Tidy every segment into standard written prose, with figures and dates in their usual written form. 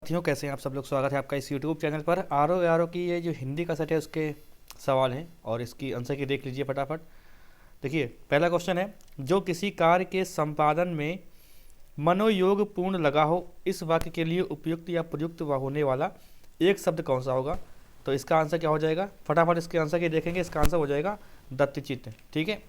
साथियों, कैसे हैं आप सब लोग। स्वागत है आपका इस यूट्यूब चैनल पर। आर ओ की ये जो हिंदी का सेट है उसके सवाल हैं और इसकी आंसर की देख लीजिए फटाफट। देखिए, पहला क्वेश्चन है, जो किसी कार्य के संपादन में मनोयोग पूर्ण लगा हो, इस वाक्य के लिए उपयुक्त या प्रयुक्त होने वाला एक शब्द कौन सा होगा। तो इसका आंसर क्या हो जाएगा, फटाफट इसके आंसर की देखेंगे। इसका आंसर हो जाएगा दत्तचित्त। ठीक है,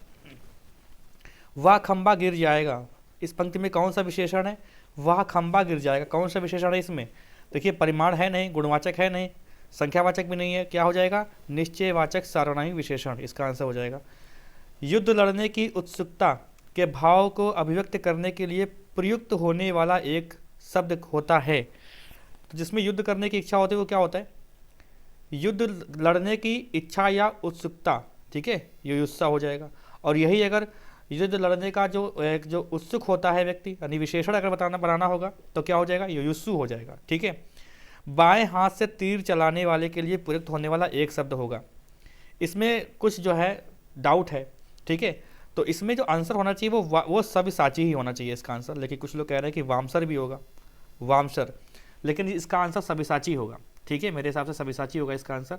वह खंबा गिर जाएगा, इस पंक्ति में कौन सा विशेषण है। वह खंबा गिर जाएगा, कौन सा विशेषण है इसमें। देखिए, परिमाण है नहीं, गुणवाचक है नहीं, संख्यावाचक भी नहीं है, क्या हो जाएगा, निश्चयवाचक सार्वनामिक विशेषण। इसका आंसर हो जाएगा युद्ध लड़ने की उत्सुकता के भाव को अभिव्यक्त करने के लिए प्रयुक्त होने वाला एक शब्द होता है। तो जिसमें युद्ध करने की इच्छा होती है वो क्या होता है, युद्ध लड़ने की इच्छा या उत्सुकता। ठीक है, युयुत्सा हो जाएगा। और यही अगर युद्ध लड़ने का जो उत्सुक होता है व्यक्ति, यानी विशेषण अगर बनाना होगा तो क्या हो जाएगा, युयुत्सु हो जाएगा। ठीक है, बाएं हाथ से तीर चलाने वाले के लिए प्रयुक्त होने वाला एक शब्द होगा। इसमें कुछ जो है डाउट है। ठीक है, तो इसमें जो आंसर होना चाहिए वो सब्यसाची ही होना चाहिए इसका आंसर। लेकिन कुछ लोग कह रहे हैं कि वामसर भी होगा, वामसर, लेकिन इसका आंसर सब्यसाची होगा। ठीक है, मेरे हिसाब से सब्यसाची होगा इसका आंसर।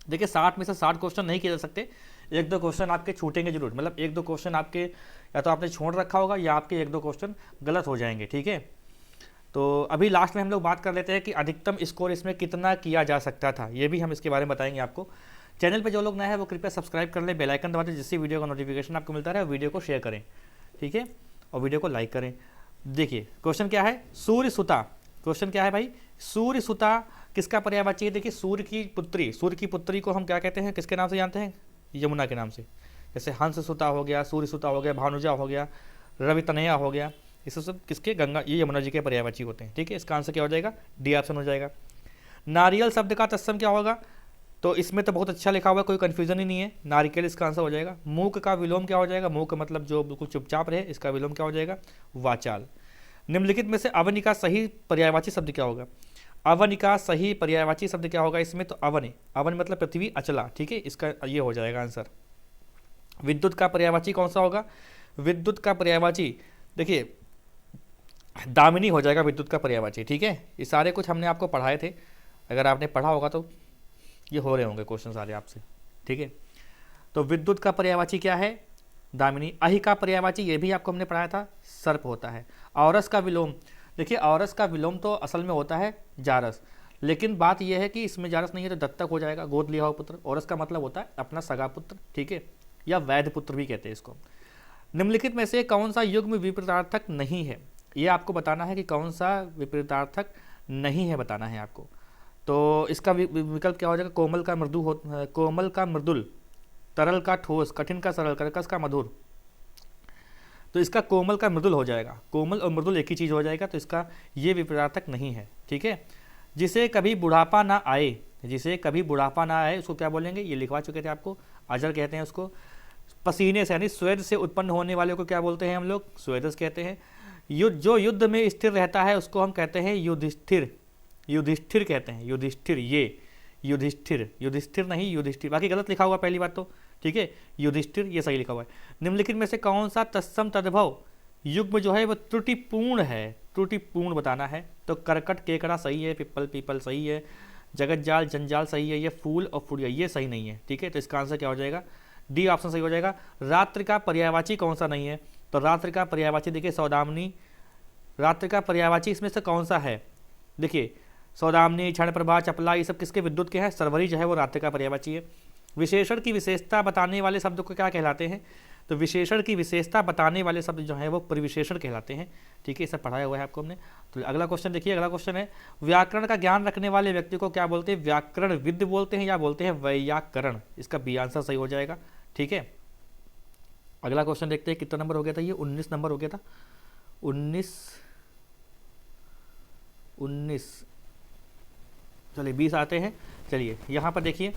देखिए, 60 में से 60 क्वेश्चन नहीं किए जा सकते, एक दो क्वेश्चन आपके छूटेंगे जरूर। मतलब एक दो क्वेश्चन आपके या तो आपने छोड़ रखा होगा या आपके एक दो क्वेश्चन गलत हो जाएंगे। ठीक है, तो अभी लास्ट में हम लोग बात कर लेते हैं कि अधिकतम स्कोर इसमें कितना किया जा सकता था, ये भी हम इसके बारे में बताएंगे आपको। चैनल पर जो लोग नए हैं वो कृपया सब्सक्राइब कर लें, बेल आइकन दबा दें, जिससे वीडियो का नोटिफिकेशन आपको मिलता रहे। और वीडियो को शेयर करें, ठीक है, और वीडियो को लाइक करें। देखिए, क्वेश्चन क्या है, सूर्य सुता। क्वेश्चन क्या है भाई, सूर्य सुता किसका पर्यायवाची है। देखिए, सूर्य की पुत्री को हम क्या कहते हैं, किसके नाम से जानते हैं, यमुना के नाम से। जैसे हंस सुता हो गया, सूर्य सुता हो गया, भानुजा हो गया, रवि तनया हो गया, ये सब किसके, गंगा, ये यमुना जी के पर्यायवाची होते हैं। ठीक है, इसका आंसर क्या हो जाएगा, डी ऑप्शन हो जाएगा। नारियल शब्द का तत्सम क्या होगा, तो इसमें तो बहुत अच्छा लिखा हुआ है, कोई कंफ्यूजन ही नहीं है, नारिकेल इसका आंसर हो जाएगा। मूक का विलोम क्या हो जाएगा, मूक मतलब जो बिल्कुल चुपचाप रहे, इसका विलोम क्या हो जाएगा, वाचाल। निम्नलिखित में से अवनि का सही पर्यायवाची शब्द क्या होगा। अवन का सही पर्यायवाची शब्द क्या होगा इसमें, तो अवन, अवन मतलब पृथ्वी, अचला। ठीक है, इसका ये हो जाएगा आंसर। विद्युत का पर्यायवाची कौन सा होगा, विद्युत का पर्यायवाची देखिए दामिनी हो जाएगा विद्युत का पर्यायवाची। ठीक है, ये सारे कुछ हमने आपको पढ़ाए थे, अगर आपने पढ़ा होगा तो ये हो रहे होंगे क्वेश्चन सारे आपसे। ठीक है, तो विद्युत का पर्यायवाची क्या है, दामिनी। अहि का पर्यायवाची ये भी आपको हमने पढ़ाया था, सर्प होता है। औरस का विलोम, देखिए औरस का विलोम तो असल में होता है जारस, लेकिन बात यह है कि इसमें जारस नहीं है तो दत्तक हो जाएगा, गोद लिया हुआ पुत्र। औरस का मतलब होता है अपना सगा पुत्र। ठीक है, या वैध पुत्र भी कहते हैं इसको। निम्नलिखित में से कौन सा युग्म विपरीतार्थक नहीं है, ये आपको बताना है कि कौन सा विपरीतार्थक नहीं है, बताना है आपको। तो इसका विकल्प क्या हो जाएगा, कोमल का मृदु, कोमल का मृदुल, तरल का ठोस, कठिन का सरल, कर्कश का मधुर। तो इसका कोमल का मृदुल हो जाएगा, कोमल और मृदुल एक ही चीज हो जाएगा, तो इसका ये विपरीतार्थक नहीं है। ठीक है, जिसे कभी बुढ़ापा ना आए, जिसे कभी बुढ़ापा ना आए उसको क्या बोलेंगे, ये लिखवा चुके थे आपको, अजर कहते हैं उसको। पसीने से यानी स्वेद से उत्पन्न होने वाले को क्या बोलते हैं हम लोग, स्वेदस कहते हैं। जो युद्ध में स्थिर रहता है उसको हम कहते हैं युधिष्ठिर, युधिष्ठिर कहते हैं, युधिष्ठिर, ये युधिष्ठिर, युधिष्ठिर नहीं युधिष्ठिर, बाकी गलत लिखा हुआ पहली बात तो। ठीक है, युधिष्ठिर ये सही लिखा हुआ है। निम्नलिखित में से कौन सा तत्सम तद्भव युग्म जो है वो त्रुटिपूर्ण है, त्रुटिपूर्ण बताना है। तो करकट केकड़ा सही है, पिप्पल पीपल सही है, जगत जाल जंजाल सही है, ये फूल और फुड़िया ये सही नहीं है। ठीक है, तो इसका आंसर क्या हो जाएगा, डी ऑप्शन सही हो जाएगा। रात्रि का पर्यायवाची कौन सा नहीं है, तो रात्रि का पर्यायवाची देखिए सौदामिनी, रात्रि का पर्यायवाची इसमें से कौन सा है, देखिए सौदामिनी, क्षण प्रभा, चपला, ये सब किसके, विद्युत के हैं। सरवरी जो है वो रात्रि का पर्यायवाची है। विशेषण की विशेषता बताने वाले शब्द को क्या कहलाते हैं, तो विशेषण की विशेषता बताने वाले शब्द जो है वो परिविशेषण कहलाते हैं। ठीक है, ये सब पढ़ाया हुआ है आपको हमने। तो अगला क्वेश्चन देखिए, अगला क्वेश्चन है, व्याकरण का ज्ञान रखने वाले व्यक्ति को क्या बोलते हैं, व्याकरणविद बोलते हैं या बोलते हैं वैयाकरण। इसका बी आंसर सही हो जाएगा। ठीक है, अगला क्वेश्चन देखते हैं, कितना नंबर हो गया था ये, 19 नंबर हो गया था, 19 चलिए 20 आते हैं। चलिए यहाँ पर देखिए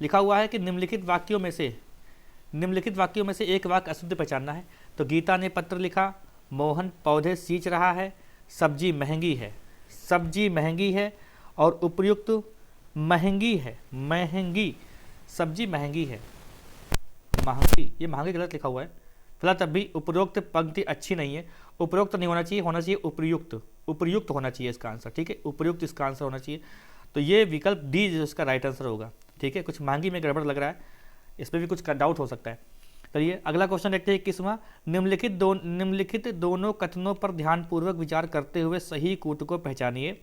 लिखा हुआ है कि निम्नलिखित वाक्यों में से एक वाक्य अशुद्ध पहचानना है। तो गीता ने पत्र लिखा, मोहन पौधे सींच रहा है, सब्जी महंगी है, सब्जी महंगी है, और उपयुक्त महंगी है, महंगी, सब्जी महंगी है, महंगी, ये महंगी गलत लिखा हुआ है। फिलहाल तब भी उपरोक्त पंक्ति अच्छी नहीं है, उपरोक्त नहीं होना चाहिए, होना चाहिए उपयुक्त, उपयुक्त होना चाहिए इसका आंसर, ठीक है, उपयुक्त इसका आंसर होना चाहिए। तो ये विकल्प डी जो इसका राइट आंसर होगा, ठीक है। कुछ मांगी में गड़बड़ लग रहा है, इस पर भी कुछ डाउट हो सकता है। चलिए अगला क्वेश्चन देखते हैं 21वां। निम्नलिखित दोनों कथनों पर ध्यानपूर्वक विचार करते हुए सही कूट को पहचानिए।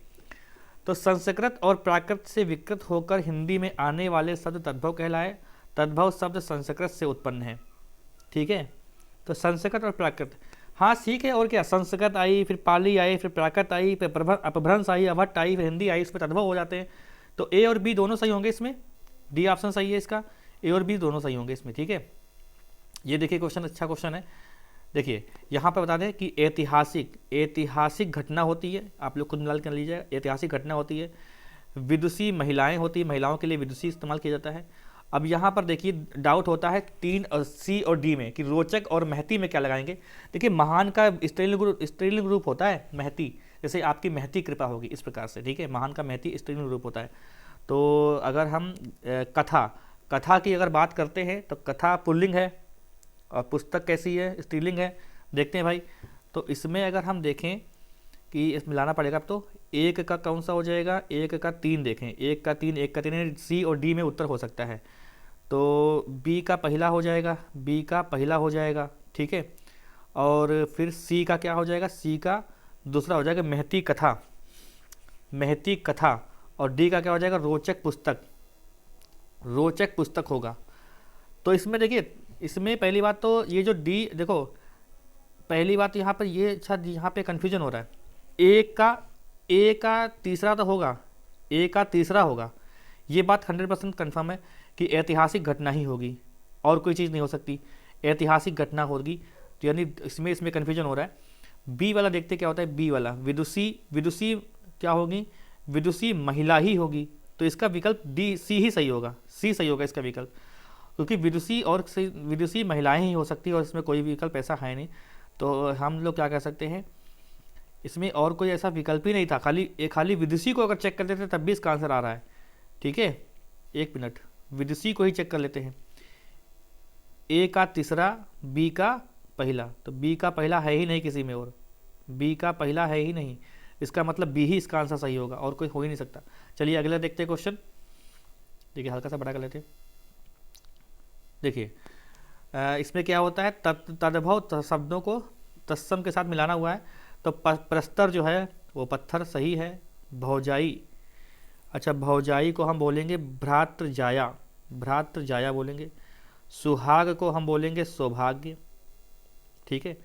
तो संस्कृत और प्राकृत से विकृत होकर हिंदी में आने वाले शब्द तद्भव कहलाए। तद्भव शब्द संस्कृत से उत्पन्न है, ठीक है। तो संस्कृत और प्राकृत, हाँ ठीक है, और क्या, संस्कृत आई, फिर पाली आई, फिर प्राकृत आई, फिर अपभ्रंश आई, अभट्ट आई, फिर हिंदी आई, इस पर तद्भव हो जाते हैं। तो ए और बी दोनों सही होंगे इसमें, डी ऑप्शन सही है इसका, ए और बी दोनों सही होंगे इसमें, ठीक है। ये देखिए क्वेश्चन, अच्छा क्वेश्चन है। देखिए यहाँ पर बता दें कि ऐतिहासिक घटना होती है, आप लोग खुद मिला कर लीजिए, ऐतिहासिक घटना होती है। विदुषी महिलाएं होती है, महिलाओं के लिए विदुषी इस्तेमाल किया जाता है। अब यहाँ पर देखिए डाउट होता है 3 और सी और डी में कि रोचक और महती में क्या लगाएंगे। देखिए महान का स्त्रीलिंग रूप होता है महती, जैसे आपकी महती कृपा होगी इस प्रकार से, ठीक है। महान का महती स्त्रीलिंग रूप होता है। तो अगर हम कथा की अगर बात करते हैं तो कथा पुल्लिंग है और पुस्तक कैसी है, स्त्रीलिंग है। देखते हैं भाई, तो इसमें अगर हम देखें कि इसमें लाना पड़ेगा, अब तो एक का कौन सा हो जाएगा, एक का 3 देखें, एक का 3 सी और डी में उत्तर हो सकता है। तो बी का पहला हो जाएगा, ठीक है। और फिर सी का क्या हो जाएगा, सी का दूसरा हो जाएगा महती कथा, और डी का क्या हो जाएगा, रोचक पुस्तक होगा। तो इसमें देखिए, इसमें पहली बात तो ये जो डी, देखो पहली बात यहाँ पर ये, अच्छा यहाँ पे कन्फ्यूजन हो रहा है। ए का तीसरा तो होगा, ए का तीसरा होगा, ये बात 100% कन्फर्म है कि ऐतिहासिक घटना ही होगी, और कोई चीज़ नहीं हो सकती, ऐतिहासिक घटना होगी। तो यानी इसमें कन्फ्यूजन हो रहा है। बी वाला देखते क्या होता है, बी वाला विदुषी क्या होगी, विदुषी महिला ही होगी। तो इसका विकल्प सी ही सही होगा, सी सही होगा इसका विकल्प, क्योंकि विदुषी महिलाएं ही हो सकती है और इसमें कोई विकल्प ऐसा है नहीं। तो हम लोग क्या कह सकते हैं, इसमें और कोई ऐसा विकल्प ही नहीं था, खाली विदुषी को अगर चेक कर देते तब भी इसका आंसर आ रहा है, ठीक है। एक मिनट, विदुषी को ही चेक कर लेते हैं। ए का तीसरा, बी का पहला, तो बी का पहला है ही नहीं किसी में, और बी का पहला है ही नहीं, इसका मतलब बी ही इसका आंसर सही होगा, और कोई हो ही नहीं सकता। चलिए अगला देखते हैं क्वेश्चन, देखिए हल्का सा बड़ा कर लेते हैं। देखिए इसमें क्या होता है, तद्भव शब्दों को तत्सम के साथ मिलाना हुआ है। तो प्रस्तर जो है वो पत्थर सही है। भौजाई, अच्छा भौजाई को हम बोलेंगे भ्रातृजाया बोलेंगे। सुहाग को हम बोलेंगे सौभाग्य, ठीक है।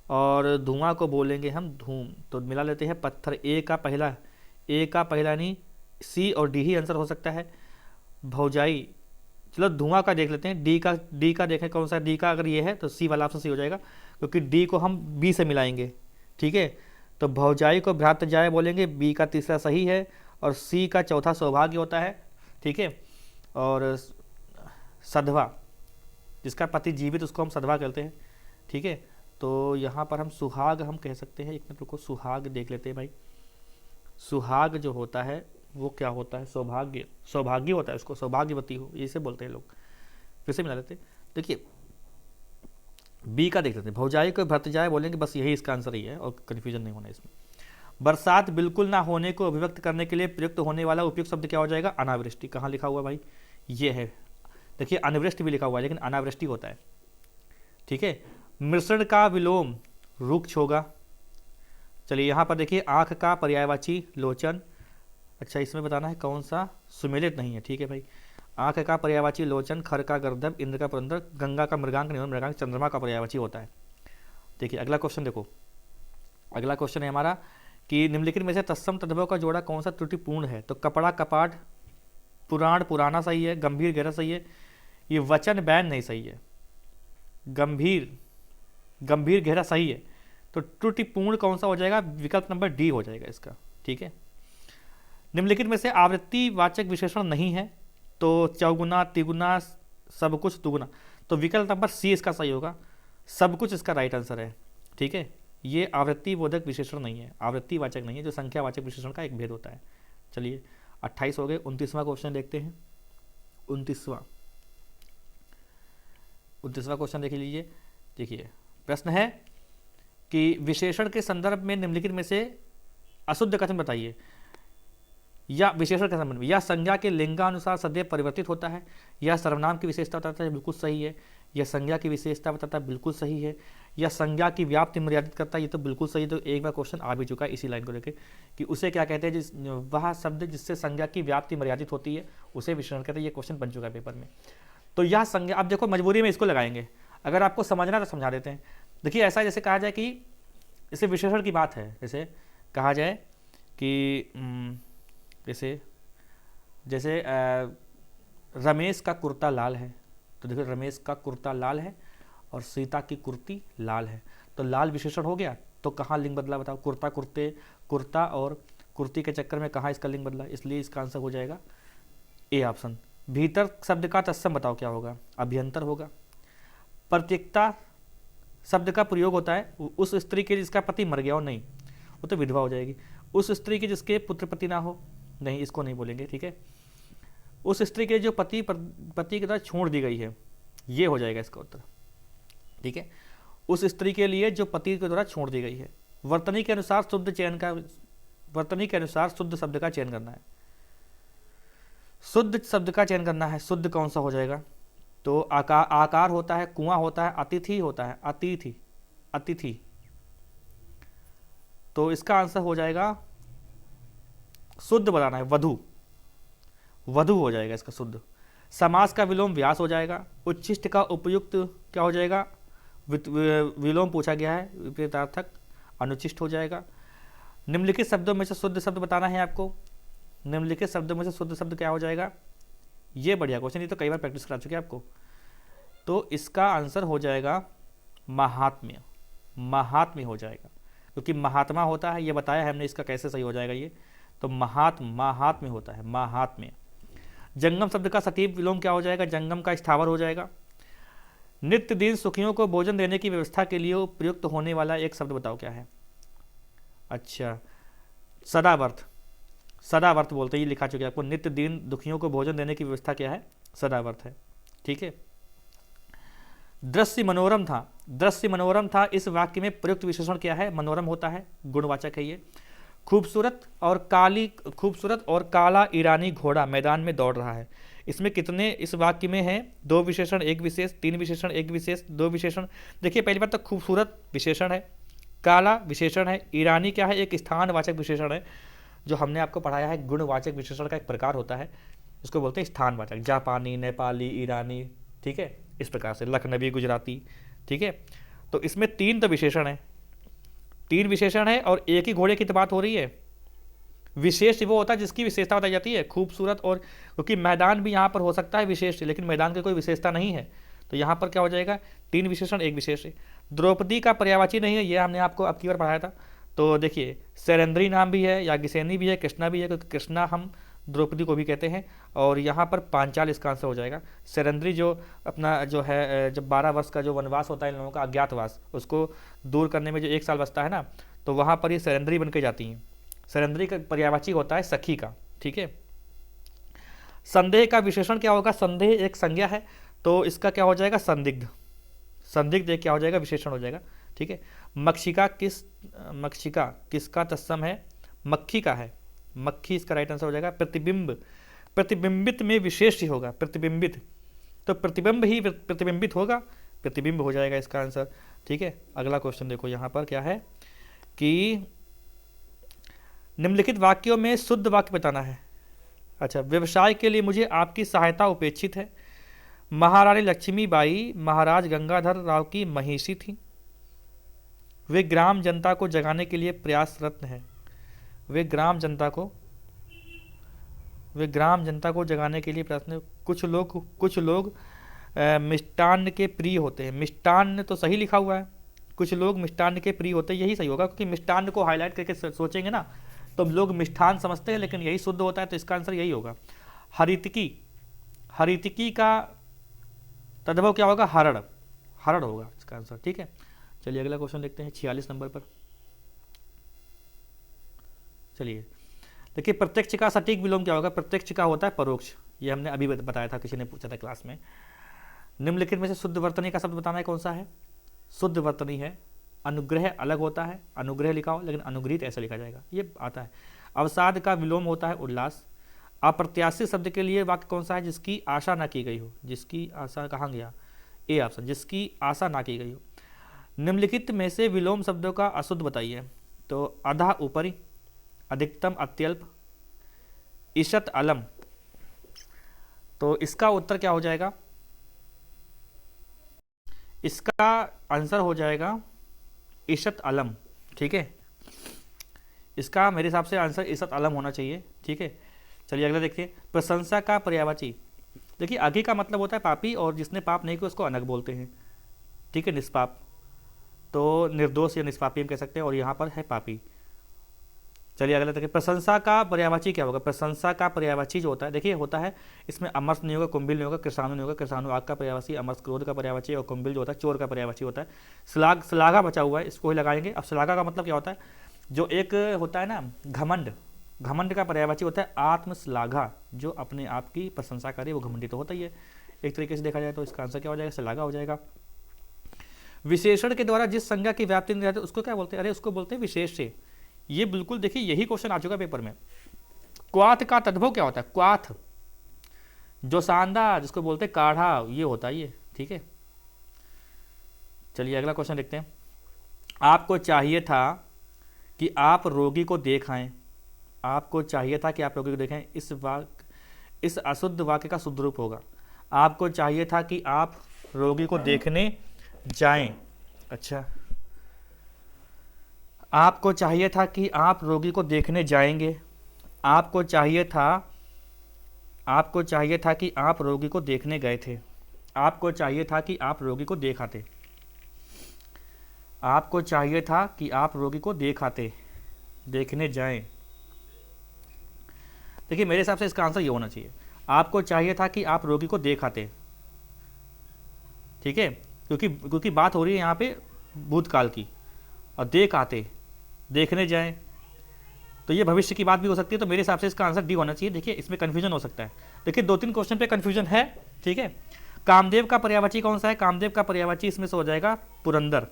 और धुआं को बोलेंगे हम धूम। तो मिला लेते हैं, पत्थर ए का पहला नहीं, सी और डी ही आंसर हो सकता है। भौजाई, चलो धुआं का देख लेते हैं, डी का देखें कौन सा, डी का अगर ये है तो सी वाला ऑप्शन सही हो जाएगा, क्योंकि डी को हम बी से मिलाएंगे, ठीक है। तो भौजाई को भ्रातृजाया बोलेंगे, बी का तीसरा सही है, और सी का चौथा सौभाग्य होता है, ठीक है। और सधवा, जिसका पति जीवित उसको हम सधवा कहते हैं, ठीक है। तो यहाँ पर हम सुहाग हम कह सकते हैं, एक मिनट रुको, सुहाग देख लेते हैं भाई। सुहाग जो होता है वो क्या होता है, सौभाग्य होता है, उसको सौभाग्यवती हो इसे बोलते हैं लोग। फिर से मिला लेते हैं, देखिए बी का देख लेते हैं, भौजाई को भ्रातृजाया बोलेंगे, बस यही इसका आंसर ही है और कन्फ्यूजन नहीं होना इसमें। बरसात बिल्कुल ना होने को अभिव्यक्त करने के लिए प्रयुक्त होने वाला उपयुक्त शब्द क्या हो जाएगा, अनावृष्टि। कहाँ लिखा हुआ भाई, ये है, देखिए अनावृष्टि भी लिखा हुआ है लेकिन अनावृष्टि होता है, ठीक है। मिश्रण का विलोम रुक्ष होगा। चलिए यहाँ पर देखिए, आँख का पर्यायवाची लोचन, अच्छा इसमें बताना है कौन सा, सुमेलित नहीं है, ठीक है भाई। आँख का पर्यायवाची लोचन, खर का गर्दभ, इंद्र का पुरंदर, गंगा का मृगांक, मृगांक चंद्रमा का पर्यायवाची होता है। देखिए अगला क्वेश्चन देखो, अगला क्वेश्चन है हमारा कि निम्नलिखित में से तत्सम तद्भव का जोड़ा कौन सा त्रुटिपूर्ण है। तो कपड़ा कपाट, पुराण पुराना सही है, गंभीर गहरा सही है, ये वचन बैन नहीं सही है, गंभीर गहरा सही है। तो त्रुटिपूर्ण कौन सा हो जाएगा, विकल्प नंबर डी हो जाएगा इसका, ठीक है। निम्नलिखित में से आवृत्ति वाचक विशेषण नहीं है। तो चौगुना, तिगुना, सब कुछ, दुगुना। तो विकल्प नंबर सी इसका सही होगा, सब कुछ इसका राइट आंसर है, ठीक है। ये आवृत्ति बोधक विशेषण नहीं है, आवृत्ति वाचक नहीं है, जो संख्यावाचक विशेषण का एक भेद होता है। चलिए 28 हो गए, 29वां क्वेश्चन देखते हैं। 29वां क्वेश्चन देख लीजिए। देखिए प्रश्न है कि विशेषण के संदर्भ में निम्नलिखित में से अशुद्ध कथन बताइए, या विशेषण के संबंध में, या संज्ञा के लिंगानुसार सदैव परिवर्तित होता है, या सर्वनाम की विशेषता बताता है, बिल्कुल सही है। यह संज्ञा की विशेषता बताता है, बिल्कुल सही है। या संज्ञा की व्याप्ति मर्यादित करता है, ये तो बिल्कुल सही है। तो एक बार क्वेश्चन आ भी चुका है इसी लाइन को लेकर कि उसे क्या कहते हैं, जिस वह शब्द जिससे संज्ञा की व्याप्ति मर्यादित होती है उसे विशेषण कहते हैं। ये क्वेश्चन बन चुका है पेपर में। तो यह संज्ञा, अब देखो मजबूरी में इसको लगाएंगे, अगर आपको समझना तो समझा देते हैं। देखिए ऐसा जैसे कहा जाए कि इसे विशेषण की बात है, जैसे कहा जाए कि जैसे रमेश का कुर्ता लाल है, तो देखो रमेश का कुर्ता लाल है और सीता की कुर्ती लाल है, तो लाल विशेषण हो गया। तो कहाँ लिंग बदला बताओ, कुर्ता और कुर्ती के चक्कर में कहाँ इसका लिंग बदला, इसलिए इसका आंसर हो जाएगा ए ऑप्शन। भीतर शब्द का तत्सम बताओ क्या होगा, अभ्यंतर होगा। प्रत्येकता शब्द का प्रयोग होता है उस स्त्री के जिसका पति मर गया हो, नहीं वो तो विधवा हो जाएगी। उस स्त्री के जिसके पुत्र पति ना हो, नहीं इसको नहीं बोलेंगे, ठीक है। उस स्त्री के जो पति की तरह छोड़ दी गई है, ये हो जाएगा इसका उत्तर, ठीक है। उस स्त्री के लिए जो पति के द्वारा छोड़ दी गई है। वर्तनी के अनुसार शुद्ध शब्द का चयन करना है, शुद्ध शब्द का चयन करना है। शुद्ध कौन सा हो जाएगा, तो आकार होता है, कुआं होता है, अतिथि होता है, अतिथि। तो इसका आंसर हो जाएगा, शुद्ध बताना है, वधु हो जाएगा इसका शुद्ध। समास का विलोम व्यास हो जाएगा। उच्छिष्ट का उपयुक्त क्या हो जाएगा, विलोम पूछा गया है, विपरीतार्थक अनुचिष्ट हो जाएगा। निम्नलिखित शब्दों में से शुद्ध शब्द बताना है आपको, निम्नलिखित शब्दों में से शुद्ध शब्द क्या हो जाएगा। ये बढ़िया क्वेश्चन, ये तो कई बार प्रैक्टिस करा चुके आपको। तो इसका आंसर हो जाएगा महात्म्य हो जाएगा, क्योंकि महात्मा होता है, ये बताया है हमने, इसका कैसे सही हो जाएगा ये, तो महात्म्य होता है, महात्म्य। जंगम शब्द का सटीक विलोम क्या हो जाएगा, जंगम का स्थावर हो जाएगा। नित्य दिन सुखियों को भोजन देने की व्यवस्था के लिए उपयुक्त होने वाला एक शब्द बताओ क्या है। अच्छा, सदावर्त बोलते, ये लिखा चुके आपको। नित्य दिन दुखियों को भोजन देने की व्यवस्था क्या है, सदावर्त है, ठीक है। दृश्य मनोरम था, इस वाक्य में प्रयुक्त विशेषण क्या है, मनोरम होता है, गुणवाचक है ये। खूबसूरत और काला ईरानी घोड़ा मैदान में दौड़ रहा है, इसमें कितने इस वाक्य में है, 2 विशेषण 1 विशेष, 3 विशेषण 1 विशेष, 2 विशेषण। देखिए पहली बात तो खूबसूरत विशेषण है, काला विशेषण है, ईरानी क्या है, एक स्थानवाचक विशेषण है, जो हमने आपको पढ़ाया है गुणवाचक विशेषण का एक प्रकार होता है, इसको बोलते हैं स्थानवाचक, जापानी, नेपाली, ईरानी, ठीक है, इस प्रकार से लखनवी, गुजराती, ठीक है। तो इसमें 3 तो विशेषण है, 3 विशेषण है और एक ही घोड़े की तो बात हो रही है। विशेष वो होता है जिसकी विशेषता बताई जाती है, खूबसूरत, और क्योंकि मैदान भी यहाँ पर हो सकता है विशेष, लेकिन मैदान की कोई विशेषता नहीं है, तो यहाँ पर क्या हो जाएगा, 3 विशेषण 1 विशेष है। द्रौपदी का पर्यायवाची नहीं है, ये हमने आपको अब की बार पढ़ाया था। तो देखिए शैलेंद्री नाम भी है, याज्ञसेनी भी है, कृष्णा भी है, क्योंकि कृष्णा हम द्रौपदी को भी कहते हैं। और यहाँ पर पांचाल इसका आंसर हो जाएगा। शैलेंद्री जो अपना जो है, जब 12 वर्ष का जो वनवास होता है इन लोगों का, अज्ञातवास, उसको दूर करने में जो 1 साल बचता है ना, तो वहाँ पर ये शैलेंद्री बन के जाती हैं। शैलेंद्री का पर्यायवाची होता है सखी का, ठीक है। संदेह का विशेषण क्या होगा, संदेह एक संज्ञा है, तो इसका क्या हो जाएगा, संदिग्ध एक क्या हो जाएगा, विशेषण हो जाएगा, ठीक है। मक्षिका किसका तत्सम है, मक्खी का है, मक्खी इसका राइट आंसर हो जाएगा। प्रतिबिंबित में विशेष ही होगा, प्रतिबिंबित, तो प्रतिबिंब ही प्रतिबिंबित होगा, प्रतिबिंब हो जाएगा इसका आंसर, ठीक है। अगला क्वेश्चन देखो यहाँ पर क्या है कि निम्नलिखित वाक्यों में शुद्ध वाक्य बताना है। अच्छा, व्यवसाय के लिए मुझे आपकी सहायता उपेक्षित है। महारानी लक्ष्मीबाई महाराज गंगाधर राव की महिषी थी। वे ग्राम जनता को जगाने के लिए प्रयासरत हैं। वे ग्राम जनता को जगाने के लिए प्रयास। कुछ लोग मिष्टान्न के प्रिय होते हैं। मिष्टान्न तो सही लिखा हुआ है, कुछ लोग मिष्टान्न के प्रिय होते हैं, यही सही होगा, क्योंकि मिष्टान्न को हाईलाइट करके सोचेंगे ना तो लोग मिष्ठान समझते हैं, लेकिन यही शुद्ध होता है, तो इसका आंसर यही होगा। हरितिकी का तद्भव क्या होगा, हरड़ होगा इसका आंसर, ठीक है। चलिए अगला क्वेश्चन देखते हैं 46 नंबर पर। चलिए देखिए, प्रत्यक्ष का सटीक विलोम क्या होगा, प्रत्यक्ष का होता है परोक्ष, ये हमने अभी बताया था, किसी ने पूछा था क्लास में। निम्नलिखित में से शुद्ध वर्तनी का शब्द बताना है, कौन सा है, शुद्ध वर्तनी है अनुग्रह अलग होता है, अनुग्रह लिखा हो, लेकिन अनुग्रहित ऐसा लिखा जाएगा, ये आता है। अवसाद का विलोम होता है उल्लास। अप्रत्याशित शब्द के लिए वाक्य कौन सा है? जिसकी आशा ना की गई हो, जिसकी आशा, कहाँ गया, ए ऑप्शन, जिसकी आशा ना की गई हो। निम्नलिखित में से विलोम शब्दों का अशुद्ध बताइए। तो अधा ऊपरी, अधिकतम अत्यल्प, ईशत अलम। तो इसका उत्तर क्या हो जाएगा? इसका आंसर हो जाएगा ईशत अलम। ठीक है, इसका मेरे हिसाब से आंसर ईशत अलम होना चाहिए। ठीक है, चलिए अगला देखिए। प्रशंसा का पर्यायवाची, देखिए आगे का मतलब होता है पापी, और जिसने पाप नहीं किया उसको अनग बोलते हैं। ठीक है, निष्पाप, तो निर्दोष या निष्पापी हम कह सकते हैं, और यहाँ पर है पापी। चलिए अगला देखिए। प्रशंसा का पर्यायवाची क्या होगा? प्रशंसा का पर्यायवाची जो होता है, देखिए होता है इसमें अमर्ष नहीं होगा, कुंभिल नहीं होगा, कृषाणु नहीं होगा। कृषाणु आग का पर्यायवाची, अमर्ष क्रोध का पर्यायवाची, और कुंभिल जो होता है चोर का पर्यायवाची होता है। श्लाघा बचा हुआ है, इसको ही लगाएंगे। अब श्लाघा का मतलब क्या होता है? जो एक होता है ना घमंड, घमंड का पर्यायवाची होता है आत्मश्लाघा, जो अपने आप की प्रशंसा करे वो घमंडी तो होता ही है एक तरीके से देखा जाए। तो इसका आंसर क्या हो जाएगा? श्लाघा हो जाएगा। विशेषण के द्वारा जिस संज्ञा की व्याप्ति नहीं रहती उसको क्या बोलते हैं? अरे उसको बोलते हैं विशेष से। ये बिल्कुल देखिए यही क्वेश्चन आ चुका पेपर में। क्वाथ का तद्भव क्या होता है? क्वाथ, जो सांदा जिसको बोलते हैं काढ़ा, ये होता है ये। ठीक है, चलिए अगला क्वेश्चन देखते हैं। आपको चाहिए था कि आप रोगी को देखाएं। आपको चाहिए था कि आप रोगी को देखें, इस अशुद्ध वाक्य का शुद्ध रूप होगा आपको चाहिए था कि आप रोगी को देखने जाएं। अच्छा, आपको चाहिए था कि आप रोगी को देखने जाएंगे। आपको चाहिए था कि आप रोगी को देखने गए थे। आपको चाहिए था कि आप रोगी को देख आते। आपको चाहिए था कि आप रोगी को देख आते, देखने जाएं। देखिए मेरे हिसाब से इसका आंसर ये होना चाहिए, आपको चाहिए था कि आप रोगी को देख आते। ठीक है, क्योंकि बात हो रही है यहाँ पे भूतकाल की, और देख आते, देखने जाएं, तो ये भविष्य की बात भी हो सकती है। तो मेरे हिसाब से इसका आंसर डी होना चाहिए। देखिए इसमें कन्फ्यूजन हो सकता है, देखिए 2-3 क्वेश्चन पे कन्फ्यूजन है। ठीक है, कामदेव का पर्यायवाची कौन सा है? कामदेव का पर्यायवाची इसमें से हो जाएगा पुरंदर।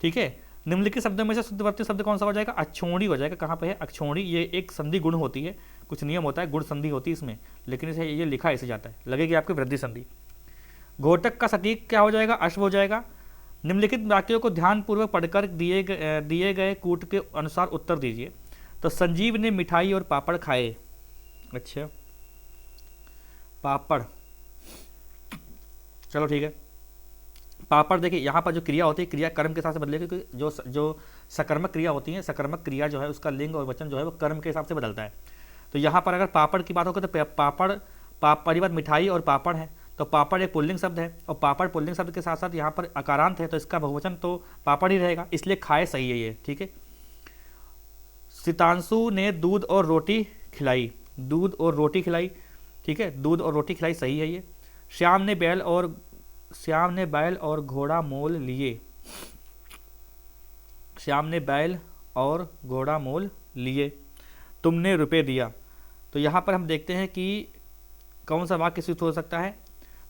ठीक है, निम्नलिखित शब्दों में से शुद्धवर्ती शब्द कौन सा हो जाएगा? अक्षोणी हो जाएगा। कहाँ पे है अक्षोणी? ये एक संधि गुण होती है, कुछ नियम होता है, गुण संधि होती है इसमें, लेकिन इसे ये लिखा ऐसे जाता है, लगेगी आपकी वृद्धि संधि। घोटक का सटीक क्या हो जाएगा? अश्व हो जाएगा। निम्नलिखित वाक्यों को ध्यानपूर्वक पढ़कर दिए गए कूट के अनुसार उत्तर दीजिए। तो संजीव ने मिठाई और पापड़ खाए। अच्छा, पापड़, चलो ठीक है। पापड़ देखिए यहाँ पर जो क्रिया होती है, क्रिया कर्म के हिसाब से बदलेगी, क्योंकि जो सकर्मक क्रिया होती है, सकर्मक क्रिया जो है उसका लिंग और वचन जो है वो कर्म के हिसाब से बदलता है। तो यहाँ पर अगर पापड़ की बात हो तो पापड़ की बात मिठाई और पापड़ है, तो पापड़ एक पुल्लिंग शब्द है, और पापड़ पुल्लिंग शब्द के साथ साथ यहाँ पर अकारांत है, तो इसका बहुवचन तो पापड़ ही रहेगा, इसलिए खाए सही है ये। ठीक है, सितांशु ने दूध और रोटी खिलाई। दूध और रोटी खिलाई, ठीक है, दूध और रोटी खिलाई सही है ये। श्याम ने बैल और घोड़ा मोल लिए। श्याम ने बैल और घोड़ा मोल लिए। तुमने रुपए दिया। तो यहाँ पर हम देखते हैं कि कौन सा वाक्य शुद्ध हो सकता है।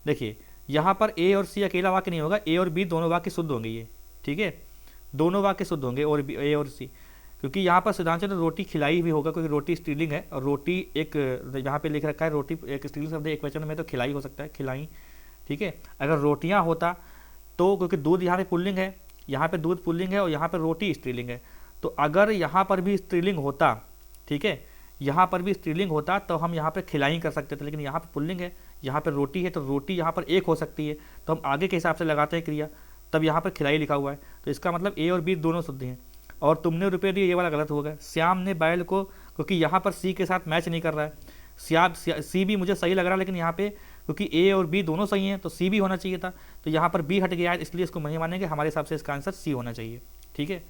देखिए यहाँ पर ए और सी अकेला वाक्य नहीं होगा, ए और बी दोनों वाक्य शुद्ध होंगे ये। ठीक है, दोनों वाक्य शुद्ध होंगे, और ए और सी, क्योंकि यहाँ पर सिद्धांत ने रोटी खिलाई भी होगा, क्योंकि रोटी स्त्रीलिंग है, और रोटी एक यहाँ पे लिख रखा है, रोटी एक स्त्रीलिंग शब्द है, एक वचन में तो खिलाई हो सकता है, खिलाई। ठीक है, अगर रोटियाँ होता तो, क्योंकि दूध यहाँ पे पुल्लिंग है, यहाँ पे दूध पुल्लिंग है, और यहाँ पे रोटी स्त्रीलिंग है, तो अगर यहाँ पर भी स्त्रीलिंग होता, ठीक है, यहाँ पर भी स्त्रीलिंग होता तो हम यहाँ पे खिलाई कर सकते थे, लेकिन यहाँ पे पुल्लिंग है, यहाँ पे रोटी है, तो रोटी यहाँ पर एक हो सकती है, तो हम आगे के हिसाब से लगाते हैं क्रिया, तब यहाँ पर खिलाई लिखा हुआ है, तो इसका मतलब ए और बी दोनों शुद्ध हैं। और तुमने रुपये दिए, ये वाला गलत होगा। श्याम ने बैल को, क्योंकि यहाँ पर सी के साथ मैच नहीं कर रहा है, सी भी मुझे सही लग रहा है, लेकिन यहाँ पे क्योंकि ए और बी दोनों सही हैं तो सी भी होना चाहिए था, तो यहाँ पर बी हट गया है, इसलिए इसको नहीं मानेंगे, हमारे हिसाब से इसका आंसर सी होना चाहिए। ठीक है,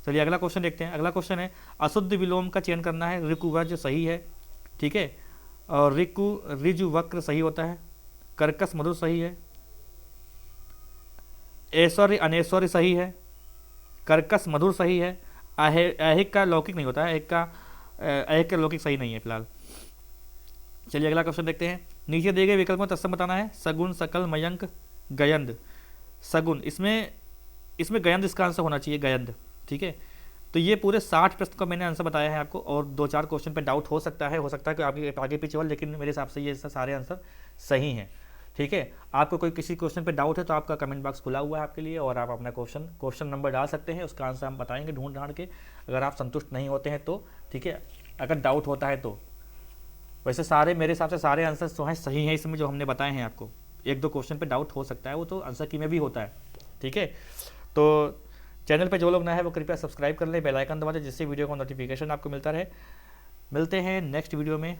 चलिए अगला क्वेश्चन देखते हैं। अगला क्वेश्चन है अशुद्ध विलोम का चयन करना है। ऋकु वज्र सही है, ठीक है, और ऋजु वक्र सही होता है, कर्कश मधुर सही है, ऐश्वर्य अनैश्वर्य सही है, कर्कश मधुर सही है, ऐहिक का लौकिक नहीं होता है, ऐहिक का लौकिक सही नहीं है फिलहाल। चलिए अगला क्वेश्चन देखते हैं। नीचे दिए गए विकल्प में तत्सम बताना है। सगुन, सकल, मयंक, गयंद। सगुन, इसमें इसमें गयंद इसका आंसर होना चाहिए, गयंद। ठीक है, तो ये पूरे 60 प्रश्न का मैंने आंसर बताया है आपको, और 2-4 क्वेश्चन पे डाउट हो सकता है कि आपके आगे पीछे हो, लेकिन मेरे हिसाब से ये सारे आंसर सही हैं। ठीक है, आपको कोई किसी क्वेश्चन पे डाउट है तो आपका कमेंट बॉक्स खुला हुआ है आपके लिए, और आप अपना क्वेश्चन नंबर डाल सकते हैं, उसका आंसर हम बताएंगे ढूंढ ढांड के, अगर आप संतुष्ट नहीं होते हैं तो। ठीक है, अगर डाउट होता है तो। वैसे सारे मेरे हिसाब से सारे आंसर जो हैं सही हैं इसमें, जो हमने बताए हैं आपको। 1-2 क्वेश्चन पे डाउट हो सकता है, वो तो आंसर की में भी होता है। ठीक है, तो चैनल पे जो लोग नए हैं वो कृपया सब्सक्राइब कर लें, बेल आइकन दबा दें, जिससे वीडियो का नोटिफिकेशन आपको मिलता रहे। मिलते हैं नेक्स्ट वीडियो में।